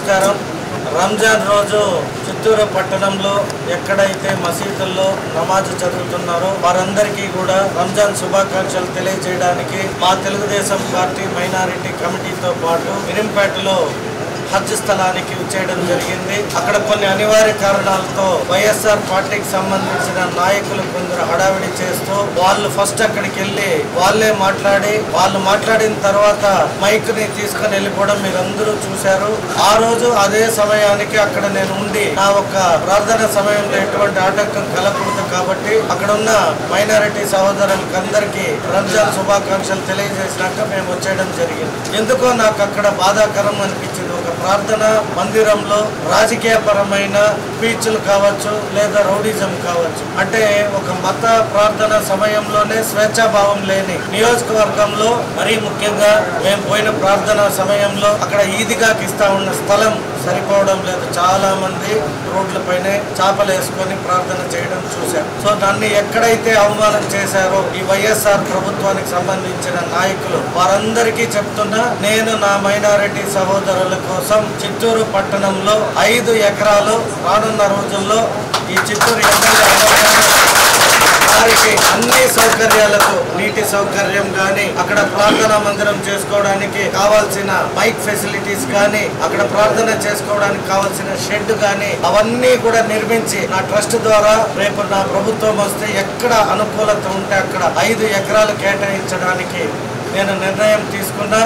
నమస్కారం. రంజాన్ రోజు చిత్తూరు పట్టణంలో ఎక్కడైతే మసీదుల్లో నమాజ్ చదువుతున్నారో వారందరికీ కూడా రంజాన్ శుభాకాంక్షలు తెలియజేయడానికి మా తెలుగుదేశం పార్టీ మైనారిటీ కమిటీతో పాటు మిరింపేటలో హజ్ స్థలానికి వచ్చేయడం జరిగింది. అక్కడ కొన్ని అనివార్య కారణాలతో వైఎస్ఆర్ పార్టీకి సంబంధించిన నాయకులు కొందరు హడావిడి చేస్తూ వాళ్ళు ఫస్ట్ అక్కడికి వెళ్ళి వాళ్ళు మాట్లాడిన తర్వాత మైక్ ని తీసుకుని వెళ్ళిపోవడం మీరందరూ చూశారు. ఆ రోజు అదే సమయానికి అక్కడ నేను ఉండి నా ఒక ప్రార్థన సమయంలో ఎటువంటి ఆటంకం కలగకూడదు కాబట్టి అక్కడ ఉన్న మైనారిటీ సహోదరులకు అందరికీ రంజాన్ శుభాకాంక్షలు తెలియజేసినాక మేము వచ్చేయడం జరిగింది. ఎందుకో నాకు అక్కడ బాధాకరం అనిపించింది. ఒక ప్రార్థన మందిరంలో రాజకీయ పరమైన స్పీచ్లు కావచ్చు లేదా రౌడిజం కావచ్చు, అంటే ఒక మత ప్రార్థన సమయంలోనే స్వేచ్ఛాభావం లేని నియోజకవర్గంలో మరీ ముఖ్యంగా మేము పోయిన ప్రార్థన సమయంలో అక్కడ ఈదిగాకి ఇస్తా ఉన్న స్థలం సరిపోవడం లేదు. చాలా మంది రోడ్లపైనే చాపలు వేసుకొని ప్రార్థన చేయడం చూశారు. సో దాన్ని ఎక్కడైతే అవమానం చేశారో ఈ వైఎస్ఆర్ ప్రభుత్వానికి సంబంధించిన నాయకులు వారందరికీ చెప్తున్నా, నేను నా మైనారిటీ సహోదరుల కోసం చిత్తూరు పట్టణంలో 5 ఎకరాలు రానున్న రోజుల్లో ఈ చిత్తూరు ఎమ్మెల్యే వారికి అన్ని సౌకర్యాలకు నీటి సౌకర్యం కానీ, అక్కడ ప్రార్థనా మందిరం చేసుకోవడానికి కావాల్సిన మైక్ ఫెసిలిటీస్ కానీ, అక్కడ ప్రార్థన చేసుకోవడానికి కావాల్సిన షెడ్ కానీ అవన్నీ కూడా నిర్మించి నా ట్రస్ట్ ద్వారా రేపు నా ప్రభుత్వం వస్తే ఎక్కడ అనుకూలత ఉంటే అక్కడ 5 ఎకరాలు కేటాయించడానికి నేను నిర్ణయం తీసుకున్నా.